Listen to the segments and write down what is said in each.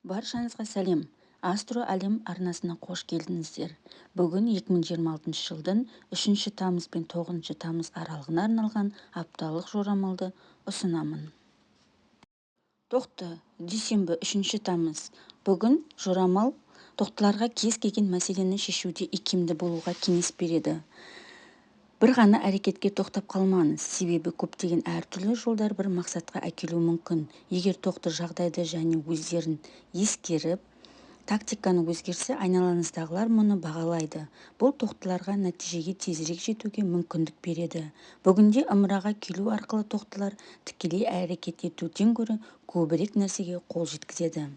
Баршаңызға сәлем. Астро әлем арнасына қош келдіңіздер. Бүгін 2026 жылдың 3 тамыз бен 9 тамыз аралығына арналған апталық жорамалды ұсынамын. Тоқты, дүйсенбі 3 тамыз. Бүгін жорамал тоқтыларға кез келген мәселені шешуде икемді болуға кеңес береді. Бір ғана әрекетке тоқтап қалмаңыз, себебі көптеген әртүрлі жолдар бір мақсатқа әкелуі мүмкін. Егер тоқты жағдайды және өздерін ескеріп, тактиканы өзгерсе, айналаңыздағылар мұны бағалайды. Бұл тоқтыларға нәтижеге тезірек жетуге мүмкіндік береді. Бүгінде ымыраға келу арқылы тоқтылар тікелей әрекет етуден гөрі көбірек нәрсеге қол жеткізеді.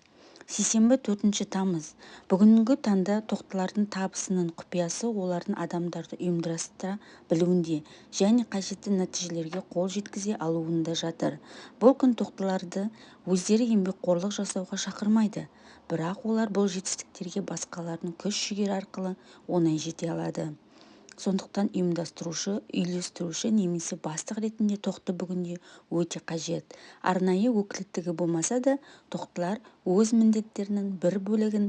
Сейсенбі 4 тамыз. Бүгінгі таңда тоқтылардың табысының құпиясы олардың адамдарды ұйымдастыра білуінде және қажетті нәтижелерге қол жеткізе алуында жатыр. Бұл күн тоқтыларды өздері еңбекқорлық жасауға шақырмайды, бірақ олар бұл жетістіктерге басқалардың күш-жігер арқылы оңай жете алады. Сондықтан ұйымдастырушы, үйлестіруші немесе бастық ретінде тоқты бүгінде өте қажет. Арнайы өкілеттігі болмаса да, тоқтылар өз міндеттерінің бір бөлігін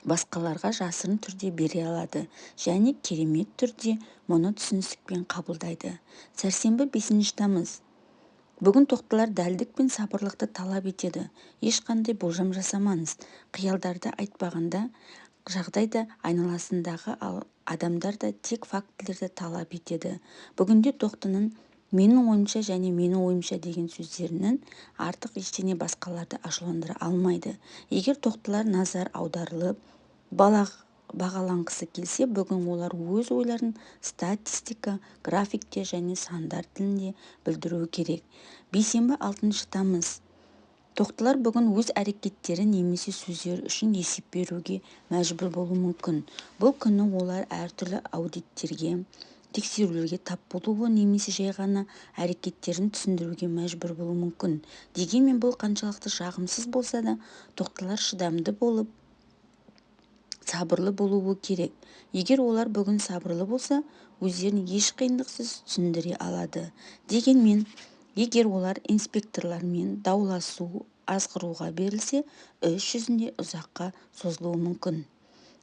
басқаларға жасырын түрде бере алады және керемет түрде мұны түсіністікпен қабылдайды. Сәрсенбі 5 тамыз. Бүгін тоқтылар дәлдік пен сабырлықты талап етеді. Ешқандай болжам жасамаңыз. Қиялдарды айтпағанда жағдайда айналасындағы адамдар да тек фактілерді талап етеді. Бүгінде тоқтының менің ойымша және менің ойымша деген сөздерінің артық ештеңе басқаларды ашуландыра алмайды. Егер тоқтылар назар аударылып, бағаланғысы келсе, бүгін олар өз ойларын статистика, графиктер және сандар тілінде білдіруі керек. Бейсенбі 6 тамыз. Тоқтылар бүгін өз әрекеттері немесе сөздері үшін есеп беруге мәжбүр болуы мүмкін. Бұл күні олар әртүрлі аудиттерге, тексерулерге тап болуы немесе жай ғана әрекеттерін түсіндіруге мәжбүр болуы мүмкін. Дегенмен бұл қаншалықты жағымсыз болса да, тоқтылар шыдамды болып, сабырлы болуы керек. Егер олар бүгін сабырлы болса, өздерін еш қиындықсыз түсіндіре алады. Дегенмен, егер олар инспекторлармен дауласу, азғыруға берілсе, іс жүзінде ұзаққа созылуы мүмкін.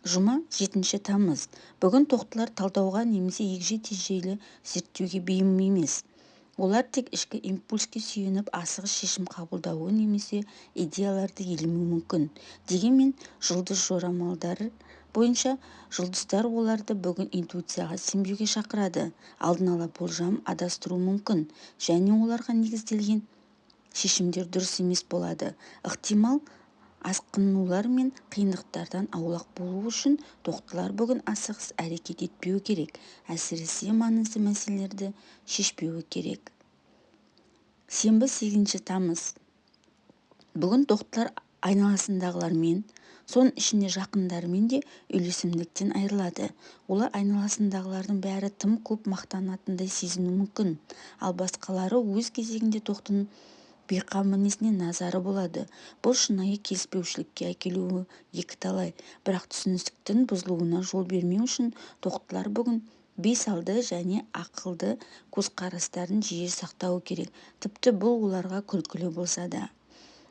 Жұма 7 тамыз. Бүгін тоқтылар талдауға немесе егжей-тегжейлі зерттеуге бейім емес. Олар тек ішкі импульске сүйеніп асығыс шешім қабылдауы немесе идеяларды елемеуі мүмкін. Дегенмен, жұлдыз жорамалдары бойынша жұлдыздар оларды бүгін интуицияға сенбеуге шақырады. Алдын ала болжам адастыруы мүмкін және оларға негізделген шешімдер дұрыс емес болады. Ықтимал асқынулар мен қиындықтардан аулақ болу үшін тоқтылар бүгін асығыс әрекет етпеуі керек, әсіресе маңызды мәселелерді шешпеуі керек. Сенбі 8 тамыз. Бүгін тоқтылар айналасындағылармен, соның ішінде жақындарымен де үйлесімдіктен айырылады. Олар айналасындағылардың бәрі тым көп мақтанатындай сезіну мүмкін, ал басқалары өз кезегінде тоқтының бейқам мінезіне назары болады. Бұл шынайы келіспеушілікке әкелуі екіталай, бірақ түсіністіктің бұзылуына жол бермеу үшін тоқтылар бүгін бейсалды және ақылды көзқарастарын жиі сақтауы керек. Тіпті бұл оларға күлкілі болса да.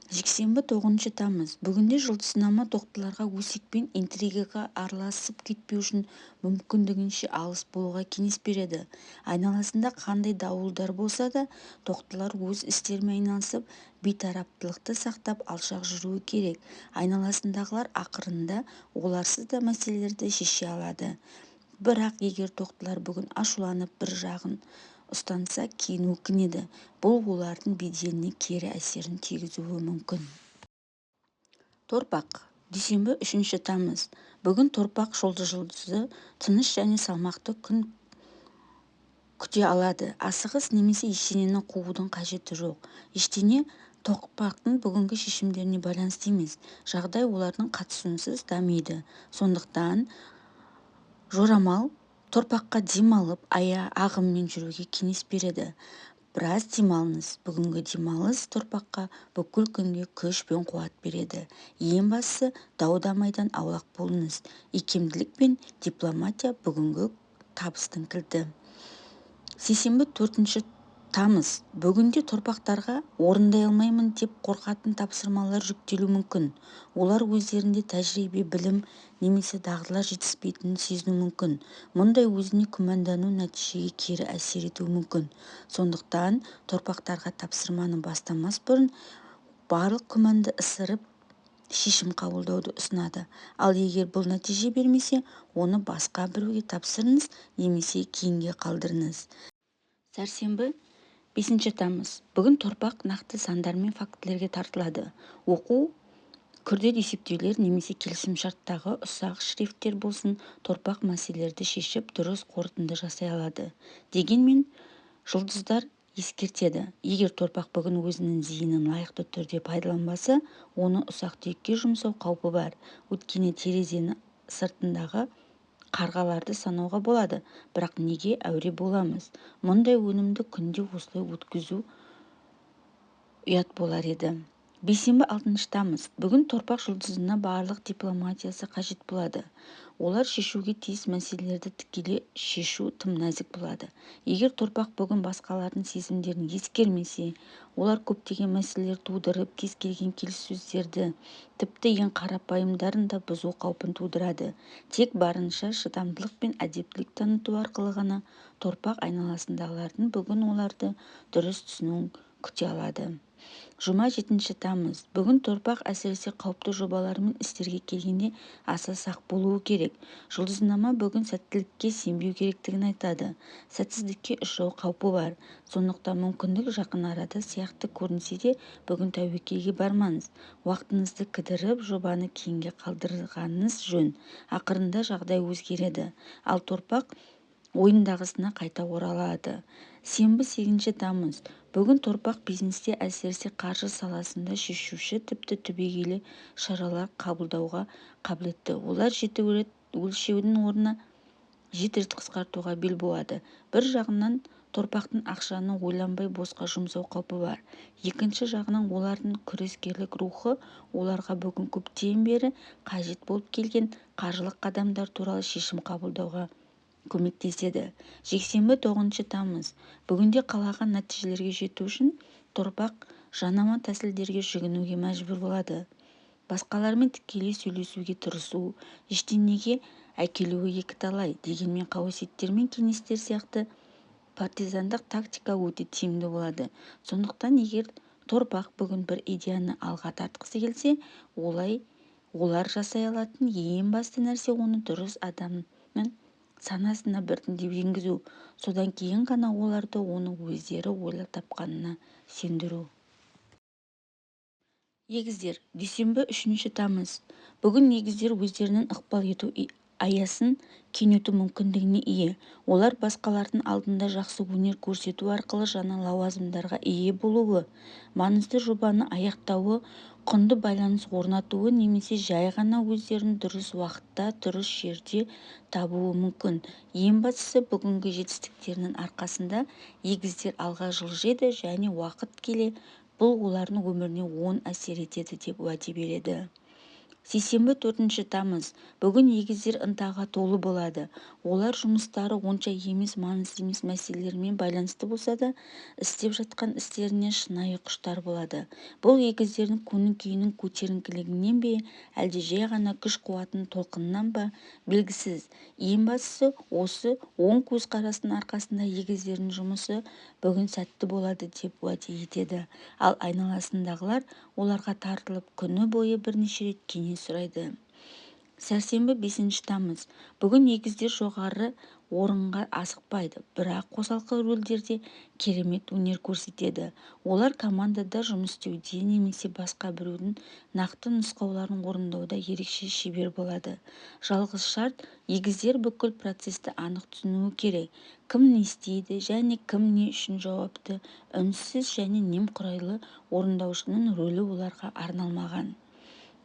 Жексенбі 9 тамыз. Бүгінде жұлдызнама тоқтыларға өсек пен интригаға араласып кетпеу үшін мүмкіндігінше алыс болуға кеңес береді. Айналасында қандай дауылдар болса да, тоқтылар өз істерімен айналысып, бейтараптылықты сақтап алшақ жүруі керек. Айналасындағылар ақырында оларсыз да мәселелерді шеше алады. Бірақ егер тоқтылар бүгін ашуланып бір жағын ұстанса, кейін өкінеді. Бұл олардың беделіне кері әсерін тигізуі мүмкін. Торпақ. Дүйсенбі 3 тамыз. Бүгін торпақ жұлдызы тыныш және салмақты күн күте алады. Асығыс немесе ештеңені қуудың қажеті жоқ. Ештеңе торпақтың бүгінгі шешімдеріне байланысты емес. Жағдай олардың қатысуынсыз дамиды. Сондықтан жорамал торпаққа демалып, ағыммен жүруге кеңес береді. Біраз демалыңыз. Бүгінгі демалыс торпаққа бүкіл күнге күш пен қуат береді. Ең бастысы дау-дамайдан аулақ болыңыз. Икемділік пен дипломатия бүгінгі табыстың кілті. Сейсенбі 4 тамыз. Бүгінде торпақтарға орындай алмаймын деп қорқатын тапсырмалар жүктелуі мүмкін. Олар өздерінде тәжірибе, білім немесе дағдылар жетіспейтінін сезіну мүмкін. Мұндай өзіне күмәндану нәтижеге кері әсер етуі мүмкін. Сондықтан торпақтарға тапсырманы бастамас бұрын барлық күмәнді ысырып шешім қабылдауды ұсынады. Ал егер бұл нәтиже бермесе, оны басқа біреуге тапсырыңыз немесе кейінге қалдырыңыз. Сәрсенбі 5 тамыз. Бүгін торпақ нақты сандар мен фактілерге тартылады. Оқу күрделі есептеулер немесе келісімшарттағы ұсақ шрифттер болсын, торпақ мәселелерді шешіп дұрыс қорытынды жасай алады. Дегенмен жұлдыздар ескертеді. Егер торпақ бүгін өзінің зейінін лайықты түрде пайдаланбаса, оны ұсақ-түйекке жұмсау қаупі бар. Өйткені терезені сыртындағы қарғаларды санауға болады, бірақ неге әуре боламыз? Мұндай өнімді күнде осылай өткізу ұят болар еді. Бейсенбі 6 тамыз. Бүгін торпақ жұлдызына барлық дипломатиясы қажет болады. Олар шешуге тиіс мәселелерді тікелей шешу тым нәзік болады. Егер торпақ бүгін басқалардың сезімдерін ескермесе, олар көптеген мәселелер тудырып, кез келген келіссөздерді, тіпті ең қарапайымдарын да бұзу қаупін тудырады. Тек барынша шыдамдылық пен әдептілік таныту арқылы ғана торпақ айналасындағылардың бүгін оларды дұрыс түсінуін күте алады. Жұма 7 тамыз. Бүгін торпақ әсіресе қауіпті жобалар мен істерге келгенде аса сақ болуы керек. Жұлдызнама бүгін сәттілікке сенбеу керектігін айтады. Сәтсіздікке ұшырау қаупі бар. Сондықтан мүмкіндік жақын арада сияқты көрінсе де, бүгін тәуекелге бармаңыз. Уақытыңызды кідіріп, жобаны кейінге қалдырғаныңыз жөн. Ақырында жағдай өзгереді. Ал торпақ ойындағысына қайта оралады. Сенбі 8 тамыз. Бүгін торпақ бизнесте әсіресе қаржы саласында шешуші тіпті түбегейлі шаралар қабылдауға қабілетті. Олар жеті өлшеудің орнына 7 рет қысқартуға бел буады. Бір жағынан торпақтың ақшаны ойланбай босқа жұмсау қаупі бар. Екінші жағынан олардың күрескерлік рухы оларға бүгін көптен бері қажет болып келген қаржылық қадамдар туралы шешім қабылдауға көмектеседі. Жексенбі 9 тамыз. Бүгінде қалаған нәтижелерге жету үшін торпақ жанама тәсілдерге жүгінуге мәжбүр болады. Басқалармен тікелей сөйлесуге тырысу, ештеңеге әкелуі екіталай. Дегенмен қауесеттер мен кеңестер сияқты партизандық тактика өте тиімді болады. Сондықтан егер торпақ бүгін бір идеяны алға тартқысы келсе, олар жасай алатын ең басты нәрсе оны дұрыс адамның санасына біртіндеп енгізу. Содан кейін ғана оларды оны өздері ойлап тапқанына сендіру. Егіздер. Дүйсенбі 3 тамыз. Бүгін егіздер өздерінің ықпал ету аясын кеңейту мүмкіндігіне ие. Олар басқалардың алдында жақсы өнер көрсету арқылы жаңа лауазымдарға ие болуы, маңызды жобаны аяқтауы, құнды байланыс орнатуы немесе жай ғана өздерін дұрыс уақытта, дұрыс жерде табуы мүмкін. Ең бастысы, бүгінгі жетістіктерінің арқасында егіздер алға жылжиды және уақыт келе бұл олардың өміріне оң әсер етеді деп уәде береді. Сейсенбі 4 тамыз. Бүгін егіздер ынтаға толы болады. Олар жұмыстары онша емес, маңызды емес мәселелермен байланысты болса да, істеп жатқан істеріне шынайы құштар болады. Бұл егіздердің көңіл-күйінің көтеріңкілігінен бе, әлде жай ғана күш-қуатының толқынынан ба белгісіз. Ең бастысы, осы оң көзқарастың арқасында егіздердің жұмысы бүгін сәтті болады деп уәде етеді. Ал айналасындағылар оларға тартылып күні бойы бірнеше рет кеңес сұрайды. Сәрсенбі 5 тамыз. Бүгін егіздер жоғары орынға асықпайды, бірақ қосалқы рөлдерде керемет өнер көрсетеді. Олар командада жұмыс істеуде немесе басқа біреудің нақты нұсқауларын орындауда ерекше шебер болады. Жалғыз шарт, егіздер бүкіл процесті анық түсінуі керек. Кім не істейді және кім не үшін жауапты, үнсіз және немқұрайлы орындаушының рөлі оларға арналмаған.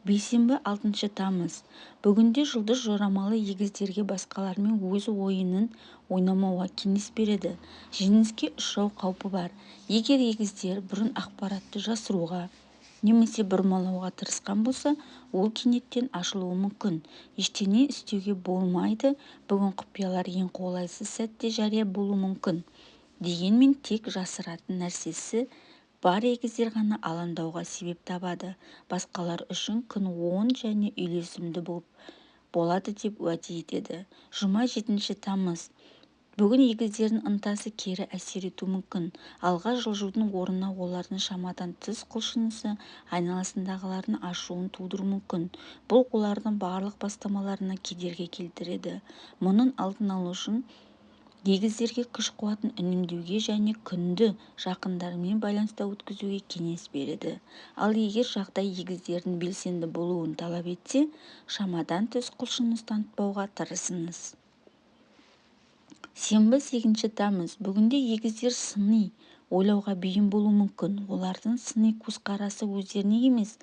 Бейсенбі 6 тамыз. Бүгінде жұлдыз жорамалы егіздерге басқалармен өз ойынын ойнамауға кеңес береді. Жеңіліске ұшырау қаупі бар. Егер егіздер бұрын ақпаратты жасыруға немесе бұрмалауға тырысқан болса, ол кенеттен ашылуы мүмкін. Ештеңе істеуге болмайды. Бүгін құпиялар ең қолайсыз сәтте жария болуы мүмкін. Дегенмен тек жасыратын нәрсесі бар егіздер ғана алаңдауға себеп табады. Басқалар үшін күн оң және үйлесімді болады деп уәде етеді. Жұма 7 тамыз. Бүгін егіздердің ынтасы кері әсер етуі мүмкін. Алға жылжудың орнына олардың шамадан тыс құлшынысы айналасындағылардың ашуын тудыруы мүмкін. Бұл олардың барлық бастамаларына кедергі келтіреді. Мұның алдын алу үшін егіздерге күш-қуатын үнемдеуге және күнді жақындарымен байланыста өткізуге кеңес береді. Ал егер жағдай егіздердің белсенді болуын талап етсе, шамадан тыс құлшыныс танытпауға тырысыңыз. Сенбі 8 тамыз. Бүгінде егіздер сыни ойлауға бейім болуы мүмкін. Олардың сыни көзқарасы өздеріне емес,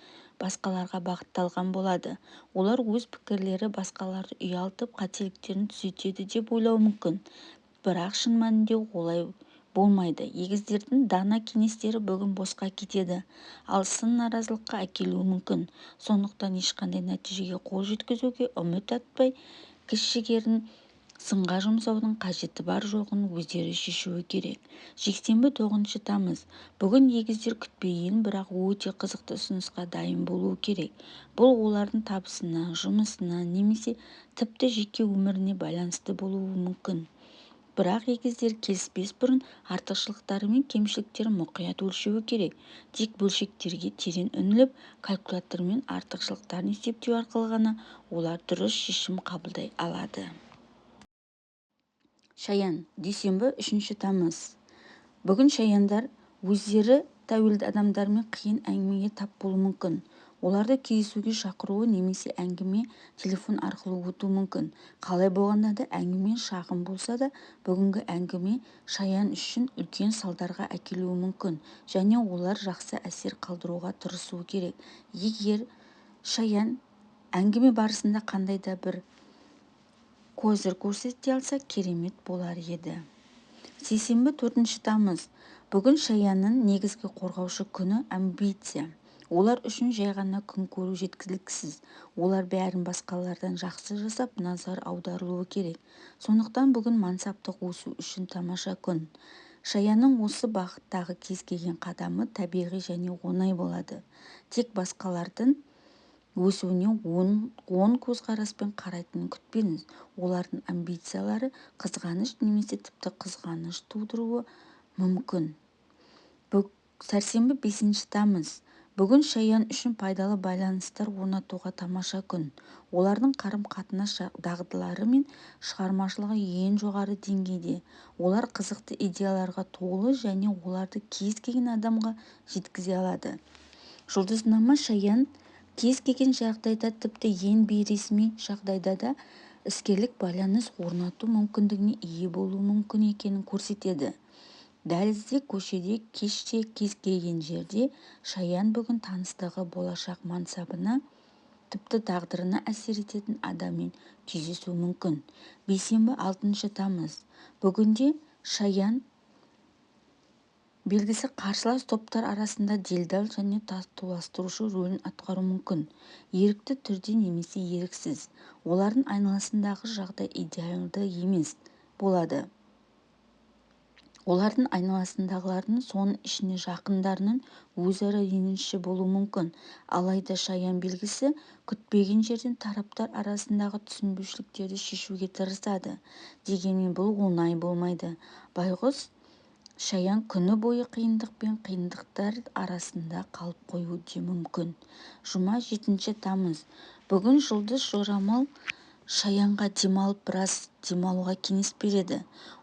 басқаларға бағытталған болады. Олар өз пікірлері басқаларды ұялтып, қателіктерін түзетеді деп ойлауы мүмкін. Бірақ шын мәнінде олай болмайды. Егіздердің дана кеңестері бүгін босқа кетеді, ал сын наразылыққа әкелуі мүмкін. Сондықтан ешқандай нәтижеге қол жеткізуге үміт артпай, күш-жігерін сынға жұмсаудың қажеті бар жоғын өздері шешуі керек. Жексенбі 9 тамыз. Бүгін егіздер күтпеген, бірақ өте қызықты ұсынысқа дайын болуы керек. Бұл олардың табысына, жұмысына немесе тіпті жеке өміріне байланысты болуы мүмкін. Бірақ егіздер келіспес бұрын артықшылықтары мен кемшіліктерін мұқият өлшеуі керек. Тек бөлшектерге терең үңіліп, калькулятормен артықшылықтарын есептеу арқылы ғана олар дұрыс шешім қабылдай алады. Шаян, дүйсенбі 3 тамыз. Бүгін шаяндар өздері тәуелді адамдармен қиын әңгімеге тап болуы мүмкін. Оларды кездесуге шақыруы немесе әңгіме телефон арқылы өтуі мүмкін. Қалай болғанда да әңгіме шағын болса да, бүгінгі әңгіме шаян үшін үлкен салдарға әкелуі мүмкін және олар жақсы әсер қалдыруға тырысуы керек. Егер шаян әңгіме барысында қандай да бір көзір көрсете алса, керемет болар еді. Сейсенбі 4 тамыз. Бүгін шаянның негізгі қорғаушы күні амбиция. Олар үшін жай ғана күн көру жеткіліксіз. Олар бәрін басқалардан жақсы жасап, назар аударылуы керек. Сондықтан бүгін мансаптық өсу үшін тамаша күн. Шаянның осы бағыттағы кез келген қадамы табиғи және оңай болады. Тек басқалардың өсуіне оң көзқараспен қарайтынын күтпеңіз. Олардың амбициялары қызғаныш немесе тіпті қызғаныш тудыруы мүмкін. Сәрсенбі 5 тамыз. Бүгін шаян үшін пайдалы байланыстар орнатуға тамаша күн. Олардың қарым-қатынас дағдылары мен шығармашылығы ең жоғары деңгейде. Олар қызықты идеяларға толы және оларды кез келген адамға жеткізе алады. Жұлдызнама шаян кез келген жағдайда, тіпті ең бейресми жағдайда да іскерлік байланыс орнату мүмкіндігіне ие болуы мүмкін екенін көрсетеді. Дәлізде, көшеде, кеште, кез келген жерде шаян бүгін таныстығы, болашақ мансабына, тіпті тағдырына әсер ететін адаммен кездесуі мүмкін. Бейсенбі 6 тамыз. Бүгінде шаян белгісі қарсылас топтар арасында делдал және татуластырушы рөлін атқару мүмкін. Ерікті түрде немесе еріксіз. Олардың айналасындағы жағдай идеалды емес болады. Олардың айналасындағылардың, соның ішіне жақындарының өзара реніші болуы мүмкін. Алайда шаян белгісі күтпеген жерден тараптар арасындағы түсінбеушіліктерді шешуге тырысады. Дегенмен бұл оңай болмайды. Байғұс шаян күні бойы қиындық пен қиындықтар арасында қалып қоюы де мүмкін. Жұма 7 тамыз. Бүгін жұлдыз жорамал шаянға демалып біраз демалуға кеңес береді.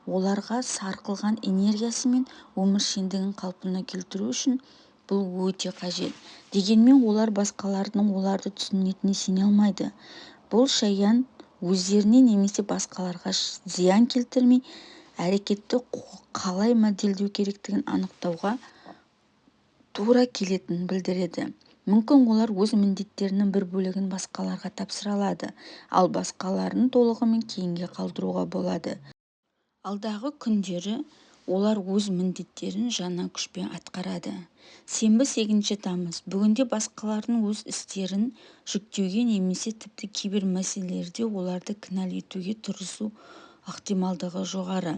Оларға сарқылған энергиясы мен өміршеңдігін қалпына келтіру үшін бұл өте қажет. Дегенмен олар басқалардың оларды түсінетініне сене алмайды. Бұл шаян өздеріне немесе басқаларға зиян келтірмей әрекетті қалай модельдеу керектігін анықтауға тура келетінін білдіреді. Мүмкін олар өз міндеттерінің бір бөлігін басқаларға тапсыра алады, ал басқаларын толығымен кейінге қалдыруға болады. Алдағы күндері олар өз міндеттерін жаңа күшпен атқарады. Сенбі 8 тамыз. Бүгінде басқалардың өз істерін жүктеуге немесе тіпті кейбір мәселелерде оларды кінәлі етуге тырысу ықтималдығы жоғары.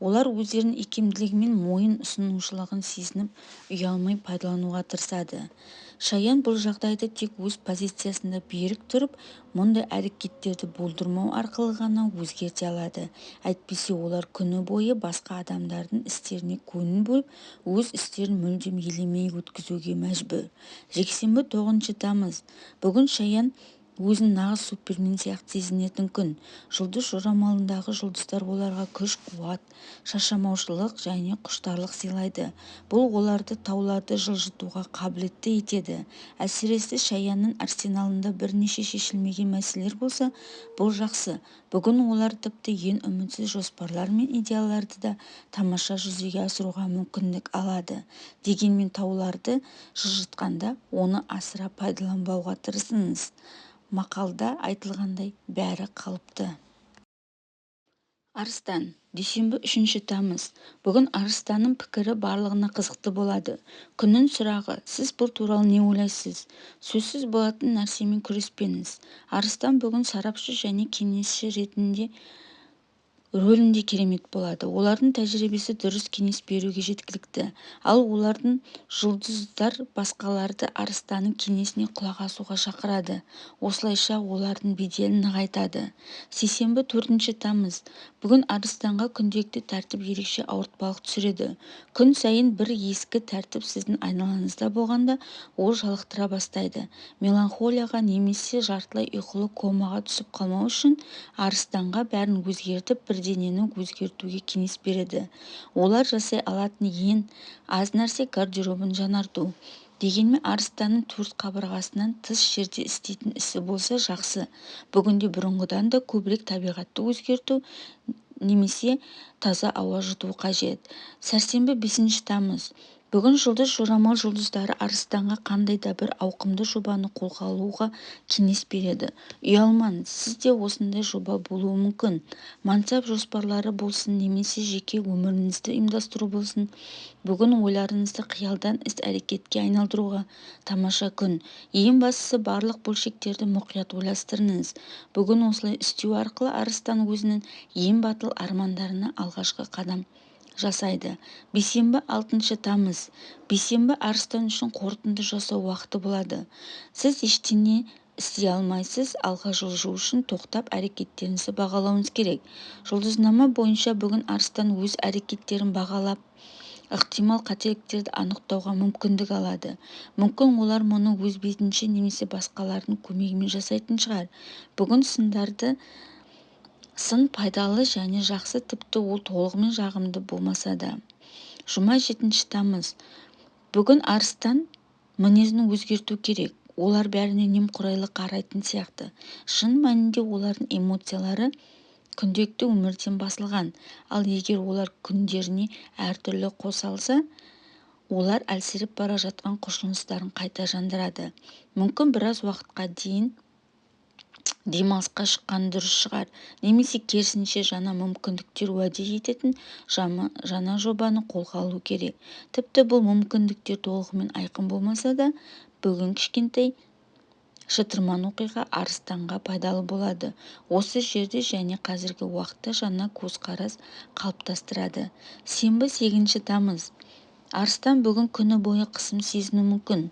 Олар өздерінің икемділігімен мойын ұсынушылығын сезініп, ұялмай пайдалануға тырысады. Шаян бұл жағдайды тек өз позициясында берік тұрып, мұндай әрекеттерді болдырмау арқылы ғана өзгерте алады. Әйтпесе олар күні бойы басқа адамдардың істеріне көңіл бөліп, өз істерін мүлдем елемей өткізуге мәжбүр. Жексенбі 9 тамыз. Бүгін Шаян өзін нағыз супермен сияқты сезінетін күн. Жұлдыз жорамалындағы жұлдыздар оларға күш-қуат, шаршамаушылық және құштарлық сыйлайды. Бұл оларды тауларды жылжытуға қабілетті етеді. Әсіресе Шаянның арсеналында бірнеше шешілмеген мәселелер болса, бұл жақсы. Бүгін олар тіпті ең үмітсіз жоспарлар мен идеяларды да тамаша жүзеге асыруға мүмкіндік алады. Дегенмен тауларды жылжытқанда оны асыра пайдаланбауға тырысыңыз. Мақалда айтылғандай бәрі қалыпты. Арыстан. Дүйсенбі 3 тамыз. Бүгін Арыстанның пікірі барлығына қызықты болады. Күннің сұрағы: сіз бұл туралы не ойлайсыз? Сөзсіз болатын нәрсемен күреспеңіз. Арыстан бүгін сарапшы және кеңесші ретінде рөлінде керемет болады. Олардың тәжірибесі дұрыс кеңес беруге жеткілікті. Ал олардың жұлдыздар басқаларды Арыстанның кеңесіне құлақ асуға шақырады. Осылайша олардың беделін нығайтады. Сейсенбі 4 тамыз. Бүгін Арыстанға күнделікті тәртіп ерекше ауыртпалық түсіреді. Күн сайын бір ескі тәртіп сіздің айналаңызда болғанда, ол жалықтыра бастайды. Меланхолияға немесе жартылай ұйқылы комаға түсіп қалмау үшін Арыстанға бәрін өзгертіп, бірдеңені өзгертуге кеңес береді. Олар жасай алатын ең аз нәрсе гардеробын жаңарту. Дегенмен Арыстанның төрт қабырғасынан тыс жерде істейтін ісі болса жақсы. Бүгінде бұрынғыдан да көбірек табиғатты өзгерту немесе таза ауа жұту қажет. Сәрсенбі 5 тамыз. Бүгін жұлдыз жорамал жұлдыздары Арыстанға қандай да бір ауқымды жобаны қолға алуға кеңес береді. Ұялмаңыз, сізде осындай жоба болуы мүмкін. Мансап жоспарлары болсын, немесе жеке өміріңізді ұйымдастыру болсын. Бүгін ойларыңызды қиялдан іс-әрекетке айналдыруға тамаша күн. Ең бастысы барлық бөлшектерді мұқият ойластырыңыз. Бүгін осылай істеу арқылы Арыстан өзінің ең батыл армандарына алғашқы қадам жасайды. Бейсенбі 6 тамыз. Бейсенбі Арыстан үшін қорытынды жасау уақыты болады. Сіз ештеңе істей алмайсыз, алға жылжу үшін тоқтап әрекеттеріңізді бағалауыңыз керек. Жұлдызнама бойынша бүгін Арыстан өз әрекеттерін бағалап, ықтимал қателіктерді анықтауға мүмкіндік алады. Мүмкін олар мұны өз бетінше немесе басқалардың көмегімен жасайтын шығар. Бүгін сын пайдалы және жақсы, тіпті ол толығымен жағымды болмаса да. Жұма 7 тамыз. Бүгін Арыстан мінезін өзгерту керек. Олар бәріне немқұрайлы қарайтын сияқты. Шын мәнінде олардың эмоциялары күнделікті өмірден басылған. Ал егер олар күндеріне әртүрлі қосалса, олар әлсіреп бара жатқан құлшыныстарын қайта жандырады. Мүмкін біраз уақытқа дейін демалысқа шыққан дұрыс шығар, немесе керісінше жаңа мүмкіндіктер уәде ететін жаңа жобаны қолға алу керек. Тіпті бұл мүмкіндіктер толығымен айқын болмаса да, бүгін кішкентай шытырман оқиға Арыстанға пайдалы болады. Осы жерде және қазіргі уақытта жаңа көзқарас қалыптастырады. Сенбі 8 тамыз. Арыстан бүгін күні бойы қысым сезіну мүмкін.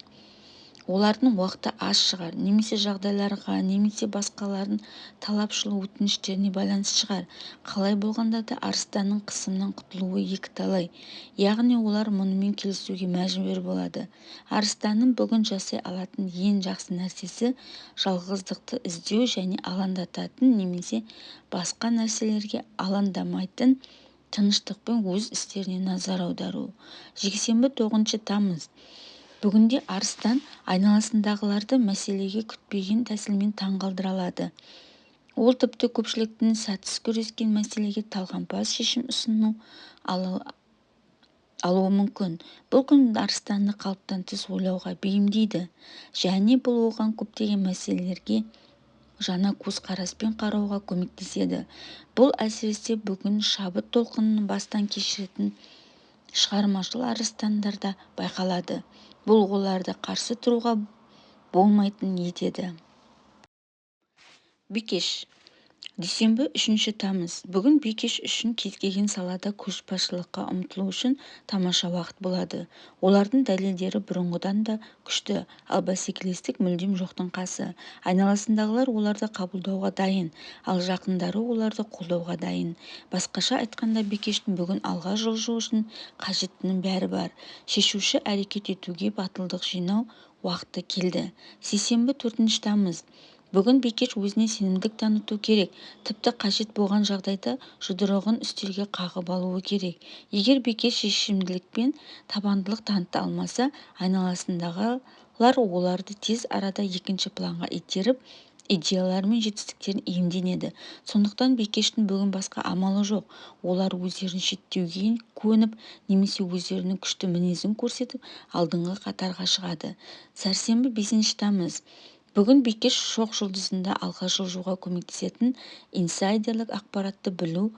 Олардың уақыты аз шығар, немесе жағдайларға, немесе басқалардың талапшыл өтініштеріне байланысты шығар. Қалай болғанда да Арыстанның қысымнан құтылуы екіталай. Яғни олар мұнымен келісуге мәжбүр болады. Арыстанның бүгін жасай алатын ең жақсы нәрсесі жалғыздықты іздеу және алаңдататын немесе басқа нәрселерге алаңдамайтын тыныштықпен өз істеріне назар аудару. Жексенбі 9 тамыз. Бүгінде Арыстан айналасындағыларды мәселеге күтпеген тәсілмен таңғалдыра алады. Ол тіпті көпшіліктің сәтсіз күрескен мәселеге талғампаз шешім ұсыну алуы мүмкін. Бұл күн Арыстанды қалыптан тыс ойлауға бейімдейді, және бұл оған көптеген мәселелерге жаңа көзқараспен қарауға көмектеседі. Бұл әсіресе бүгін шабыт толқынын бастан кешіретін шығармашыл арыстандарда байқалады. Бұл оларды қарсы тұруға болмайтын етеді. Бикеш. Дүйсенбі 3 тамыз. Бүгін Бикеш үшін кез келген салада көшбасшылыққа ұмтылу үшін тамаша уақыт болады. Олардың дәлелдері бұрынғыдан да күшті, ал бәсекелестік мүлдем жоқтың қасы. Айналасындағылар оларды қабылдауға дайын, ал жақындары оларды қолдауға дайын. Басқаша айтқанда, Бикештің бүгін алға жылжу үшін қажеттінің бәрі бар. Шешуші әрекет етуге батылдық жинау уақыты келді. Сейсенбі 4 тамыз. Бүгін Бикеш өзіне сенімдік таныту керек, тіпті қажет болған жағдайда жұдырығын үстелге қағып алуы керек. Егер Бикеш шешімділікпен табандылық таныта алмаса, айналасындағылар оларды тез арада екінші планға итеріп, идеялары мен жетістіктерін иемденеді. Сондықтан Бикештің бүгін басқа амалы жоқ. Олар өздерін шеттеуге көніп, немесе өздерінің күшті мінезін көрсетіп, алдыңғы қатарға шығады. Сәрсенбі 5 тамыз. Бүгін Бикеш шоқ жұлдызында алға жылжуға көмектесетін инсайдерлік ақпаратты білу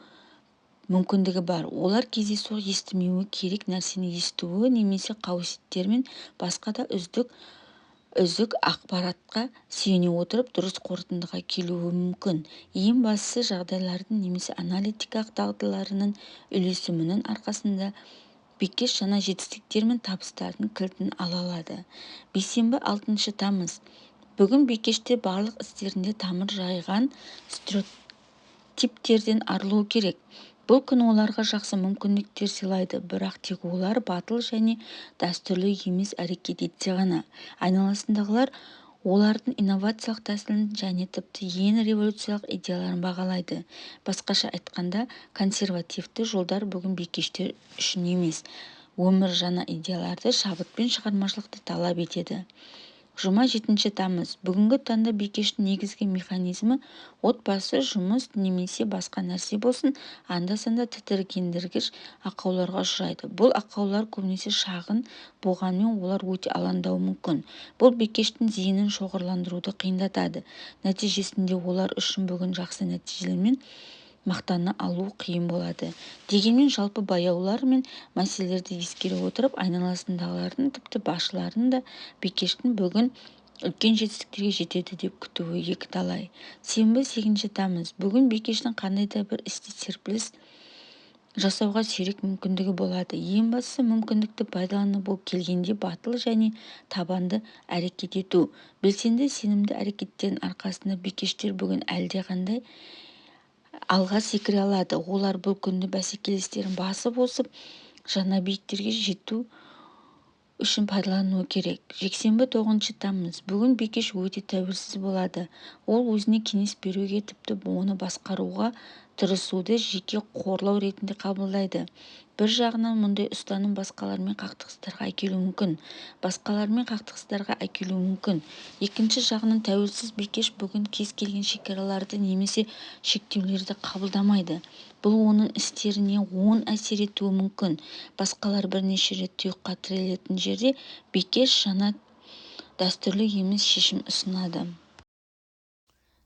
мүмкіндігі бар. Олар кездейсоқ естімеуі керек нәрсені естуі немесе қауесеттер мен басқа да үзік ақпаратқа сүйене отырып дұрыс қорытындыға келуі мүмкін. Ең бастысы, жағдайлардың немесе аналитикалық дағдыларының үйлесімінің арқасында Бикеш жаңа жетістіктер мен табыстардың кілтін ала алады. Бейсенбі 6 тамыз. Бүгін Бикеште барлық істерінде тамыр жайған стереотиптерден арылу керек. Бұл күн оларға жақсы мүмкіндіктер сыйлайды, бірақ тек олар батыл және дәстүрлі емес әрекет етсе ғана. Айналасындағылар олардың инновациялық тәсілін және тіпті ең революциялық идеяларын бағалайды. Басқаша айтқанда, консервативті жолдар бүгін Бикештер үшін емес. Өмір жаңа идеяларды, шабыт пен шығармашылықты талап етеді. Жұма 7 тамыз. Бүгінгі таңда Бикештің негізгі механизмі отбасы, жұмыс немесе басқа нәрсе болсын, анда-санда тітіркендіргіш ақауларға ұшырайды. Бұл ақаулар көбінесе шағын болғанымен олар өте алаңдауы мүмкін. Бұл Бикештің зейінін шоғырландыруды қиындатады. Нәтижесінде олар үшін бүгін жақсы нәтижелермен мақтаны алу қиын болады. Дегенмен жалпы баяулар мен мәселелерді ескере отырып, айналасындағылардың тіпті басшыларын да Бикештің бүгін үлкен жетістіктерге жетеді деп күтуі екіталай. Сенбі 8 тамыз. Бүгін Бикештің қандай да бір істе серпіліс жасауға сирек мүмкіндігі болады. Ең бастысы, мүмкіндікті пайдаланып ол келгенде батыл және табанды әрекет ету. Белсенді, сенімді әрекеттердің арқасында Бикештер бүгін әлдеқандай алға секіре алады. Олар бұл күнді бәсекелестерін басып озып, жаңа биіктерге жету үшін пайдалануы керек. Жексенбі 9 тамыз. Бүгін Бикеш өте тәуелсіз болады. Ол өзіне кеңес беруге, тіпті оны басқаруға тырысуды жеке қорлау ретінде қабылдайды. Бір жағынан мұндай ұстаным басқалармен қақтығыстарға әкелуі мүмкін. Екінші жағынан тәуелсіз Бикеш бүгін кез келген шекараларды немесе шектеулерді қабылдамайды. Бұл оның істеріне оң әсер етуі мүмкін. Басқалар бірнеше рет тұйыққа тірелетін жерде Бикеш жаңа дәстүрлі емес шешім ұсынады.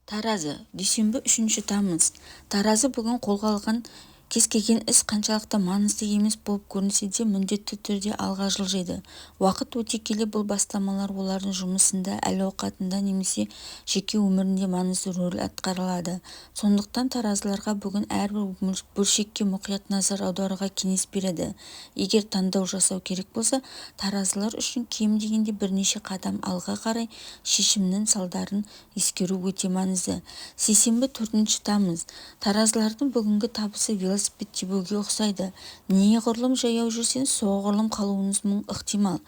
Таразы. Дүйсенбі 3 тамыз. Таразы бүгін қолға алған кез келген іс қаншалықты маңызды емес болып көрінсе де міндетті түрде алға жылжиды. Уақыт өте келе бұл бастамалар олардың жұмысында, әл-ауқатында немесе жеке өмірінде маңызды рөл атқарады. Сондықтан таразыларға бүгін әрбір бөлшекке мұқият назар аударуға кеңес береді. Егер таңдау жасау керек болса, таразылар үшін кем дегенде бірнеше қадам алға қарай шешімнің салдарын ескеру өте маңызды. Сейсенбі 4 тамыз. Таразылардың бүгінгі табысы велосипед тебуге ұқсайды. Неғұрлым жаяу жүрсеңіз, соғұрлым қалуыңыз ықтимал.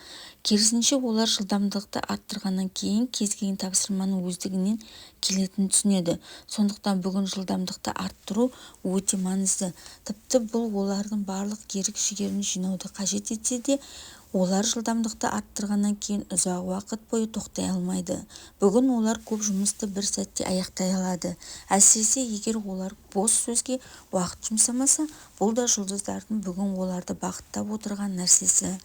Керісінше, олар жылдамдықты арттырғаннан кейін кез келген тапсырманың өздігінен келетінін түсінеді. Сондықтан бүгін жылдамдықты арттыру өте маңызды. Тіпті бұл олардың барлық ерік-жігерін жинауды қажет етсе де, олар жылдамдықты арттырғаннан кейін ұзақ уақыт бойы тоқтай алмайды. Бүгін олар көп жұмысты бір сәтте аяқтай алады. Әсіресе егер олар бос сөзге уақыт жұмсамаса, бұл да жұлдыздардың бүгін оларды бақыттап отырған нәрсесі.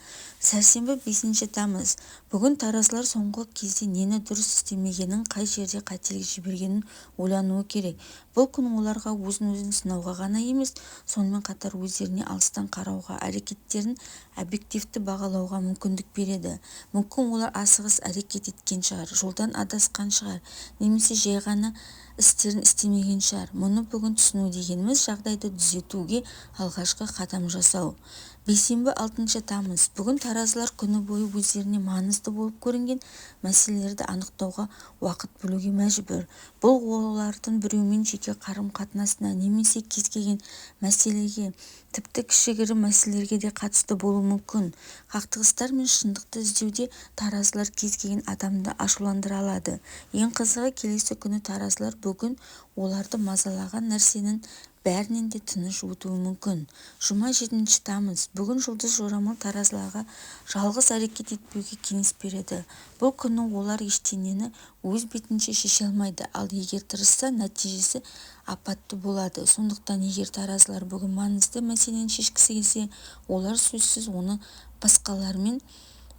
Сәрсенбі 5 тамыз. Бүгін таразылар соңғы кезде нені дұрыс істемегенін, қай жерде қателік жібергенін ойлануы керек. Бұл күн оларға өзін сынауға ғана емес, сонымен қатар өздеріне алыстан қарауға, әрекеттерін объективті бағалауға мүмкіндік береді. Мүмкін олар асығыс әрекет еткен шығар, жолдан адасқан шығар, немесе жай ғана істерін істемеген шығар. Мұны бүгін түсіну дегеніміз жағдайды түзетуге алғашқы қадам жасау. Бейсенбі 6 тамыз. Бүгін таразылар күні бойы өздеріне маңызды болып көрінген мәселелерді анықтауға уақыт бөлуге мәжбүр. Бұл олардың біреумен жеке қарым-қатынасына немесе кез келген мәселеге, тіпті кішігірім мәселелерге де қатысты болуы мүмкін. Қақтығыстар мен шындықты іздеуде таразылар кез келген адамды ашуландыра алады. Ең қызығы, келесі күні таразылар бүгін оларды мазалаған нәрсенің бәрінен де тыныш өтуі мүмкін. Жұма 7 тамыз. Бүгін жұлдыз жорамал таразыларға жалғыз әрекет етпеуге кеңес береді. Бұл күні олар ештеңені өз бетінше шеше алмайды, ал егер тырысса, нәтижесі апатты болады. Сондықтан егер таразылар бүгін маңызды мәселені шешкісі келсе, олар сөзсіз оны басқалармен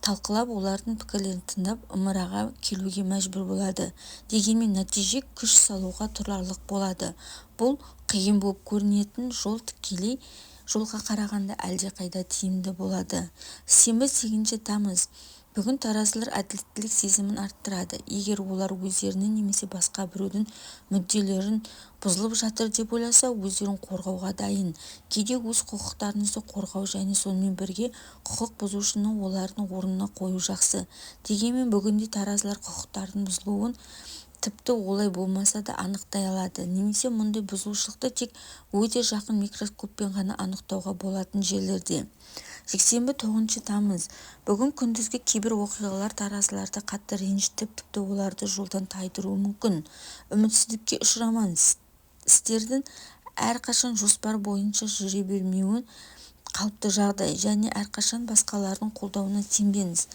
талқылап, олардың пікірлерін тыңдап, ымыраға келуге мәжбүр болады. Дегенмен нәтиже күш салуға тұрарлық болады. Бұл қиын болып көрінетін жол тікелей жолға қарағанда әлдеқайда тиімді болады. Сенбі 8 тамыз. Бүгін таразылар әділеттілік сезімін арттырады. Егер олар өздерінің немесе басқа біреудің мүдделерін бұзылып жатыр деп ойласа, өздерін қорғауға дайын. Кейде өз құқықтарыңызды қорғау және сонымен бірге құқық бұзушыны олардың орнына қою жақсы. Дегенмен бүгінде таразылар құқықтардың бұзылуын тіпті олай болмаса да анықтай алады, немесе мұндай бұзушылықты тек өте жақын микроскоппен ғана анықтауға болатын жерлерде. Жексенбі 9 тамыз. Бүгін күндізгі кейбір оқиғалар таразыларды қатты ренжітіп, тіпті оларды жолдан тайдыруы мүмкін. Үмітсіздікке ұшырамаңыз. Істердің әрқашан жоспар бойынша жүре бермеуі қалыпты жағдай, және әрқашан басқалардың қолдауына сенбеңіз.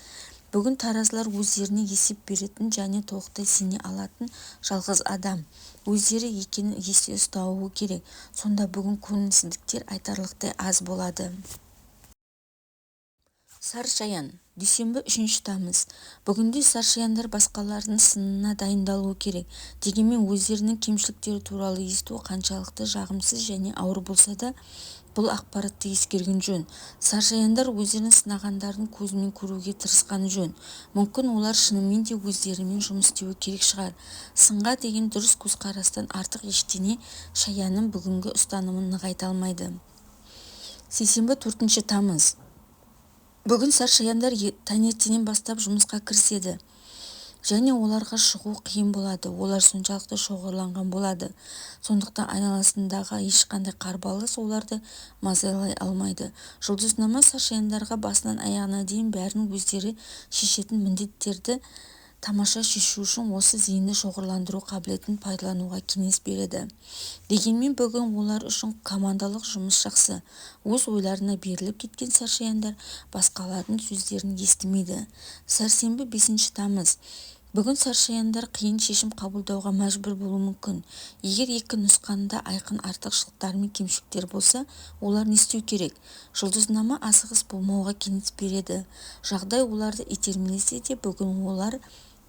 Бүгін таразылар өздеріне есеп беретін және толықтай сене алатын жалғыз адам өздері екенін есте ұстауы керек. Сонда бүгін көңілсіздіктер айтарлықтай аз болады. Саршаян. Дүйсенбі 3 тамыз. Бүгінде саршаяндар басқалардың сынына дайындалуы керек. Дегенмен өздерінің кемшіліктері туралы есту қаншалықты жағымсыз және ауыр болса да, бұл ақпаратты ескерген жөн. Саршаяндар өздерінің сынағандарын көзімен көруге тырысқан жөн. Мүмкін олар шынымен де өздерімен жұмыс істеуі керек шығар. Сынға деген дұрыс көзқарастан артық ештеңе шаянның бүгінгі ұстанымын нығайта алмайды. Сейсенбі 4 тамыз. Бүгін саршаяндар таңертеңнен бастап жұмысқа кіріседі және оларға шығу қиын болады. Олар соншалықты шоғырланған болады. Сондықтан айналасындағы ешқандай қарбалас оларды мазалай алмайды. Жұлдызнама саршаяндарға басынан аяғына дейін бәрін өздері шешетін міндеттерді тамаша шешу үшін осы зейінді шоғырландыру қабілетін пайдалануға кеңес береді. Дегенмен бүгін олар үшін командалық жұмыс жақсы. Өз ойларына беріліп кеткен саршаяндар басқалардың сөздерін естімейді. Сәрсенбі 5 тамыз. Бүгін саршаяндар қиын шешім қабылдауға мәжбүр болуы мүмкін. Егер екі нұсқанда айқын артықшылықтар мен кемшіліктер болса, олар не істеу керек? Жұлдызнама асығыс болмауға кеңес береді. Жағдай оларды итермелесе де, бүгін олар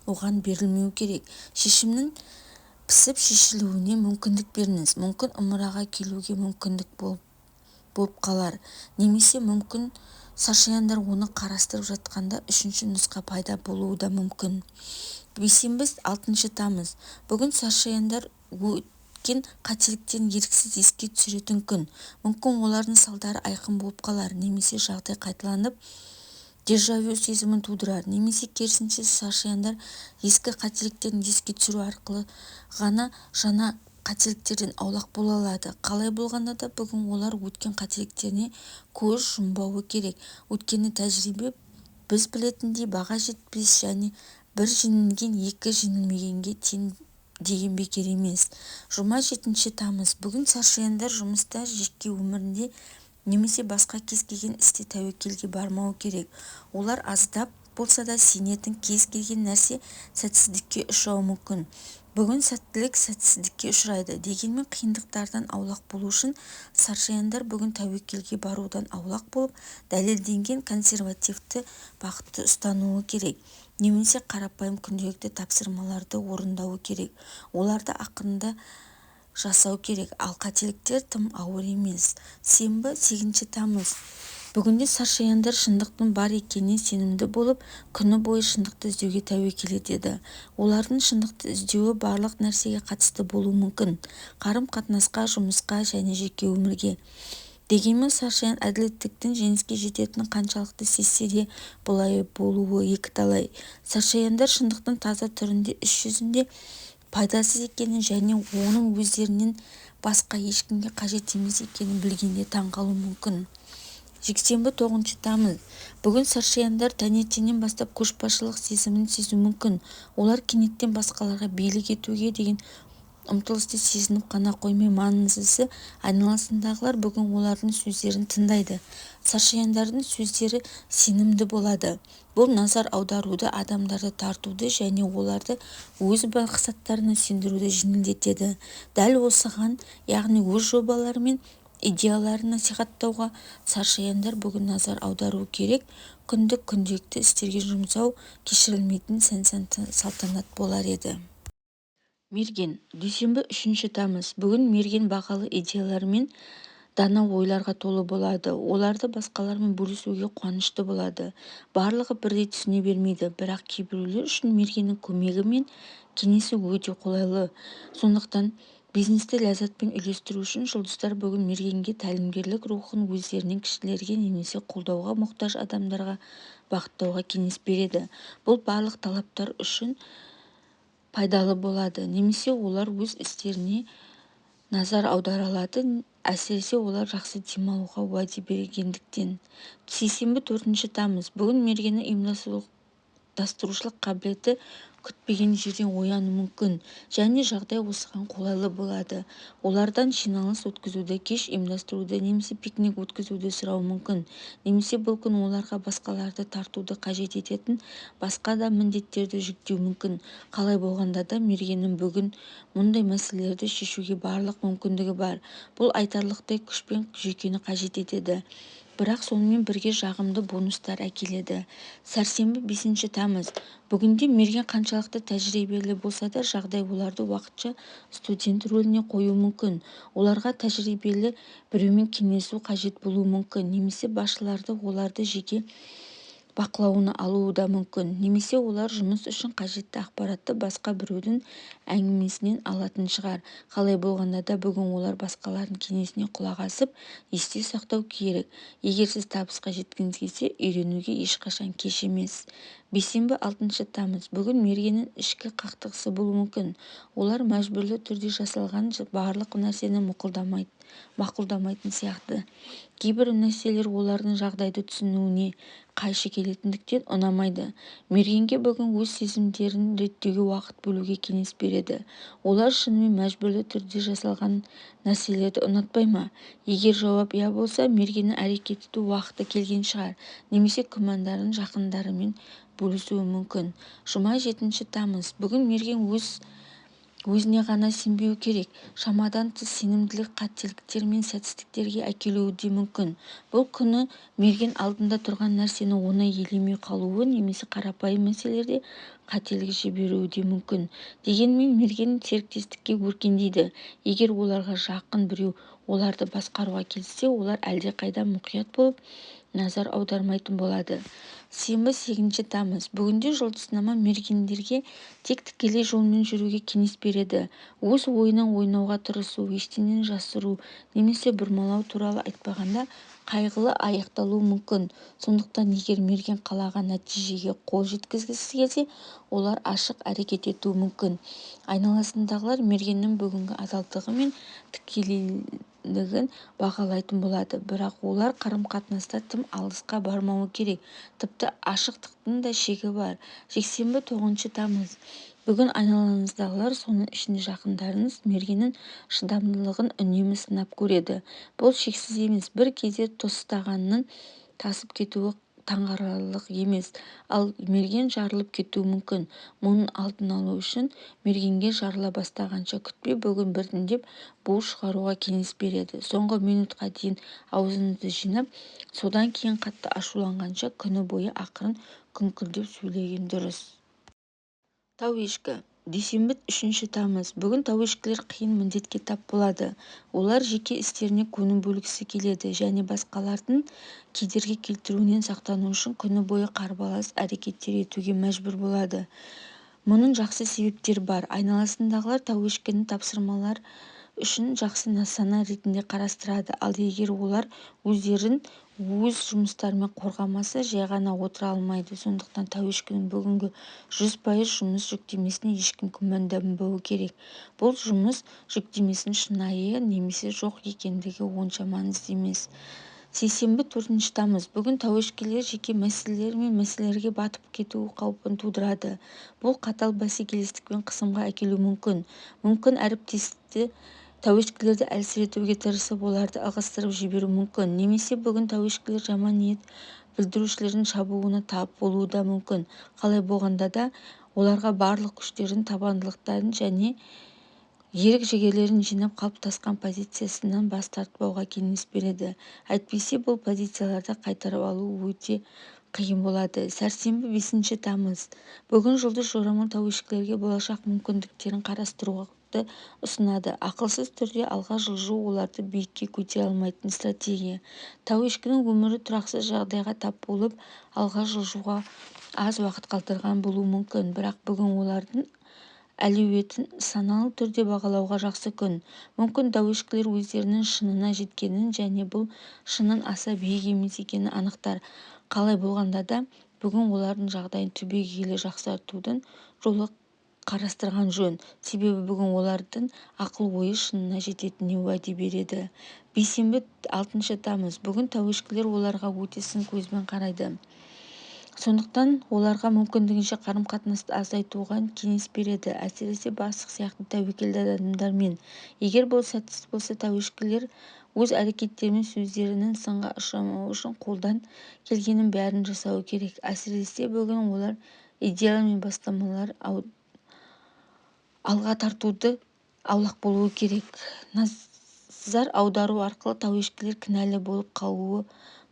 оған берілмеу керек. Шешімнің пісіп шешілуіне мүмкіндік беріңіз. Мүмкін ымыраға келуге мүмкіндік болып қалар. Немесе мүмкін саршаяндар оны қарастырып жатқанда үшінші нұсқа пайда болуы да мүмкін. Бейсенбі 6 тамыз. Бүгін саршаяндар өткен қателіктерін еріксіз еске түсіретін күн. Мүмкін олардың салдары айқын болып қалар, немесе жағдай қайталанып дежавю сезімін тудырар, немесе керісінше саршаяндар ескі қателіктерін еске түсіру арқылы ғана жаңа қателіктерден аулақ бола алады. Қалай болғанда да бүгін олар өткен қателіктеріне көз жұмбауы керек. Өйткені тәжірибе біз білетіндей баға жетпес және бір жеңілген екі жеңілмегенге тең деген бекер емес. Жұма 7 тамыз. Бүгін саршаяндар жұмыста, жеке өмірінде немесе басқа кез келген істе тәуекелге бармау керек. Олар аздап болса да сенетін кез келген нәрсе сәтсіздікке ұшырауы мүмкін. Бүгін сәттілік сәтсіздікке ұшырайды. Дегенмен қиындықтардан аулақ болу үшін саршаяндар бүгін тәуекелге барудан аулақ болып, дәлелденген консервативті бағытты ұстануы керек. Немесе қарапайым күнделікті тапсырмаларды орындауы керек. Оларды ақырында жасау керек, ал қателіктер тым ауыр емес. Сенбі 8 тамыз. Бүгінде саршаяндар шындықтың бар екеніне сенімді болып, күні бойы шындықты іздеуге тәуекел етеді. Олардың шындықты іздеуі барлық нәрсеге қатысты болуы мүмкін. Қарым-қатынасқа, жұмысқа және жеке өмірге. Дегенмен саршаян әділеттіктің жеңіске жететінін қаншалықты сезсе де бұлай болуы екіталай. Саршаяндар шындықтың таза түрінде іс жүзінде пайдасыз екенін және оның өздерінен басқа ешкімге қажет емес екенін білгенде таңқалуы мүмкін. Жексенбі 9 тамыз. Бүгін саршаяндар таңертеңнен бастап көшбасшылық сезімін сезу мүмкін. Олар кенеттен басқаларға билік етуге деген ұмтылысты сезініп қана қоймай, маңыздысы айналасындағылар бүгін олардың сөздерін тыңдайды. Саршаяндардың сөздері сенімді болады. Бұл назар аударуды, адамдарды тартуды және оларды өз мақсаттарына сендіруді жеңілдетеді. Дәл осыған, яғни өз жобалары мен идеяларын насихаттауға саршаяндар бүгін назар аудару керек. Күндік күнделікті істерге жұмсау кешірілмейтін салтанат болар еді. Мерген. Дүйсенбі 3 тамыз. Бүгін Мерген бағалы идеялар мен дана ойларға толы болады. Оларды басқалармен бөлісуге қуанышты болады. Барлығы бірдей түсіне бермейді, бірақ кейбіреулер үшін Мергеннің көмегі мен кеңесі өте қолайлы. Сондықтан бизнесті ләззатпен үйлестіру үшін жұлдыздар бүгін Мергенге тәлімгерлік рухын өздерінен кішілерге немесе қолдауға мұқтаж адамдарға бағыттауға кеңес береді. Бұл барлық талаптар үшін пайдалы болады, немесе олар өз істеріне назар аудара алады, әсіресе олар жақсы демалуға уәде бергендіктен. Сейсенбі 4 тамыз. Бүгін Мергеннің ұйымдастырушылық қабілеті күтпеген жерден ояну мүмкін, және жағдай осыған қолайлы болады. Олардан жиналыс өткізуді, кеш ұйымдастыруды немесе пикник өткізуді сұрау мүмкін, немесе бұл күн оларға басқаларды тартуды қажет ететін басқа да міндеттерді жүктеу мүмкін. Қалай болғанда да Мергеннің бүгін мұндай мәселелерді шешуге барлық мүмкіндігі бар. Бұл айтарлықтай күш пен жүйкені қажет етеді, бірақ сонымен бірге жағымды бонустар әкеледі. Сәрсенбі 5 тамыз. Бүгінде Мерген қаншалықты тәжірибелі болса да, жағдай оларды уақытша студент рөліне қою мүмкін. Оларға тәжірибелі біреумен кеңесу қажет болуы мүмкін, немесе басшыларды оларды жеке бақылауына алуы да мүмкін, немесе олар жұмыс үшін қажетті ақпаратты басқа біреудің әңгімесінен алатын шығар. Қалай болғанда да бүгін олар басқалардың кеңесіне құлақ асып, есте сақтау керек. Егер сіз табысқа жеткіңіз келсе, үйренуге ешқашан кеш емес. Бейсенбі 6 тамыз. Бүгін Мергеннің ішкі қақтығысы болуы мүмкін. Олар мәжбүрлі түрде жасалған барлық нәрсені мақұлдамайтын сияқты. Кейбір нәрселер олардың жағдайды түсінуіне қайшы келетіндіктен ұнамайды. Мергенге бүгін өз сезімдерін реттеуге уақыт бөлуге кеңес береді. Олар шынымен мәжбүрлі түрде жасалған нәрселерді ұнатпай ма? Егер жауап иә болса, Мергеннің әрекет ету уақыты келген шығар, немесе күмәндарын жақындарымен бөлісуі мүмкін. Жұма 7 тамыз. Бүгін Мерген өзіне ғана сенбеу керек. Шамадан тыс сенімділік қателіктер мен сәтсіздіктерге әкелуі де мүмкін. Бұл күні Мерген алдында тұрған нәрсені оңай елемей қалуы, немесе қарапайым мәселелерде қателік жіберуі де мүмкін. Дегенмен Мерген серіктестікке өркендейді. Егер оларға жақын біреу оларды басқаруға келсе, олар әлдеқайда мұқият болып назар аудармайтын болады. Сенбі 8 тамыз. Бүгінде жұлдызнама Мергендерге тек тікелей жолмен жүруге кеңес береді. Өз ойынан ойнауға тырысу, ештеңені жасыру немесе бұрмалау туралы айтпағанда қайғылы аяқталуы мүмкін. Сондықтан егер Мерген қалаған нәтижеге қол жеткізгісі келсе, олар ашық әрекет етуі мүмкін. Айналасындағылар Мергеннің бүгінгі адалдығы мен тікелейлігін бағалайтын болады, бірақ олар қарым-қатынаста тым алысқа бармауы керек. Тіпті ашықтықтың да шегі бар. Жексенбі 9 тамыз. Бүгін айналаңыздағылар, соның ішінде жақындарыңыз, Мергеннің шыдамдылығын үнемі сынап көреді. Бұл шексіз емес, бір кезде тостағанның тасып кетуі таңғаларлық емес, ал Мерген жарылып кетуі мүмкін. Мұның алдын алу үшін Мергенге жарыла бастағанша күтпей, бүгін біртіндеп бу шығаруға кеңес береді. Соңғы минутқа дейін аузыңызды жинап, содан кейін қатты ашуланғанша күні бойы ақырын күңкілдеп сөйлеген дұрыс. Тау ешкі. дүйсенбі 3 тамыз. Бүгін тауешкілер қиын міндетке тап болады. Олар жеке істеріне көңіл бөлгісі келеді және басқалардың кедергі келтіруінен сақтану үшін күні бойы қарбалас әрекеттер етуге мәжбүр болады. Мұның жақсы себептері бар. Айналасындағылар тауешкіні тапсырмалар үшін жақсы нысана ретінде қарастырады. Ал егер олар өздерін өз жұмыстарымен қорғамаса, жай ғана отыра алмайды. Сондықтан тауешкінің бүгінгі 100% жұмыс жүктемесіне ешкім күмәнданбауы керек. Бұл жұмыс жүктемесінің шынайы немесе жоқ екендігі онша маңызды емес. Сейсенбі 4 тамыз. Бүгін тауешкілер жеке мәселелер мен мәселелерге батып кету қаупін тудырады. Бұл қатал бәсекелестік пен қысымға әкелуі мүмкін. Мүмкін әріптесті тауешкілерді әлсіретуге тырысып, оларды ығыстырып жіберу мүмкін. Немесе бүгін тауешкілер жаман ниет білдірушілердің шабуылына тап болуы да мүмкін. Қалай болғанда да оларға барлық күштерін, табандылықтарын және ерік-жігерлерін жинап қалыптасқан позициясынан бас тартпауға кеңес береді. Әйтпесе бұл позицияларды қайтарып алу өте қиын болады. Сәрсенбі 5 тамыз. Бүгін жұлдыз жорамал тауешкілерге болашақ мүмкіндіктерін қарастыруды ұсынады. Ақылсыз түрде алға жылжу оларды биікке көтере алмайтын стратегия. Тауешкінің өмірі тұрақсыз жағдайға тап болып, алға жылжуға аз уақыт қалдырған болуы мүмкін. Бірақ бүгін олардың әлеуетін саналы түрде бағалауға жақсы күн. Мүмкін тауешкілер өздерінің шынына жеткенін және бұл шынның аса биік емес екенін анықтар. Қалай болғанда да бүгін олардың жағдайын түбегейлі жақсартудың жолы қарастырған жөн. Себебі бүгін олардың ақыл-ойы шынына жететініне уәде береді. Бейсенбі 6 тамыз. Бүгін тауешкілер оларға өте сын көзбен қарайды. Сондықтан оларға мүмкіндігінше қарым-қатынасты азайтуға кеңес береді, әсіресе бастық сияқты тәуекелді адамдармен. Егер бұл сәтсіз болса, тауешкілер өз әрекеттері мен сөздерінің сынға ұшырамауы үшін қолдан келгеннің бәрін жасауы керек. Әсіресе бүгін олар идеялар мен бастамалар алға тартуды аулақ болуы керек. Назар аудару арқылы тауешкілер кінәлі болып қалуы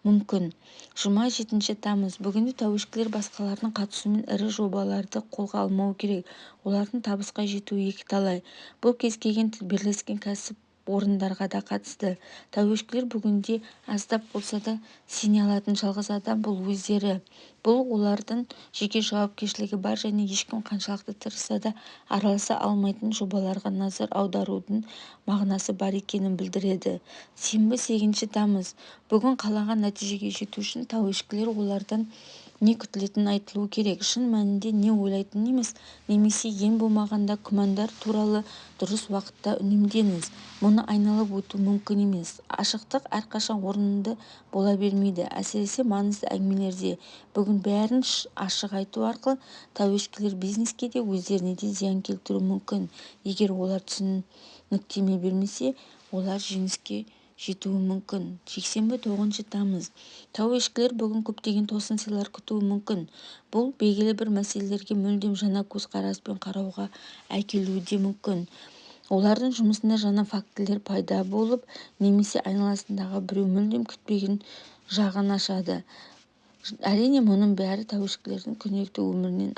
мүмкін. Жұма 7 тамыз. Бүгінде тауешкілер басқалардың қатысуымен ірі жобаларды қолға алмау керек. Олардың табысқа жетуі екіталай. Бұл кез келген бірлескен кәсіп орындарға да қатысты. Тауешкілер бүгінде аздап болса да сене алатын жалғыз адам бұл өздері. Бұл олардың жеке жауапкершілігі бар және ешкім қаншалықты тырысса да араласа алмайтын жобаларға назар аударудың мағынасы бар екенін білдіреді. Сенбі 8 тамыз. Бүгін қалаған нәтижеге жету үшін тауешкілер олардан не күтілетінін айтылуы керек. Шын мәнінде не ойлайтынын емес, немесе ең болмағанда күмәндар туралы дұрыс уақытта үнемдеңіз. Мұны айналып өту мүмкін емес. Ашықтық әрқашан орынды бола бермейді, әсіресе маңызды әңгімелерде. Бүгін бәрін ашық айту арқылы тауешкілер бизнеске де өздеріне де зиян келтіруі мүмкін. Егер олар түсініктеме бермесе, олар жеңіске жетуі мүмкін. Жексенбі 9 тамыз. Тауешкілер бүгін көптеген тосын сыйлар күтуі мүмкін. Бұл белгілі бір мәселелерге мүлдем жаңа көзқараспен қарауға әкелуі де мүмкін. Олардың жұмысында жаңа фактілер пайда болып, немесе айналасындағы біреу мүлдем күтпеген жағын ашады. Әрине, мұның бәрі тауешкілердің күнделікті өмірінен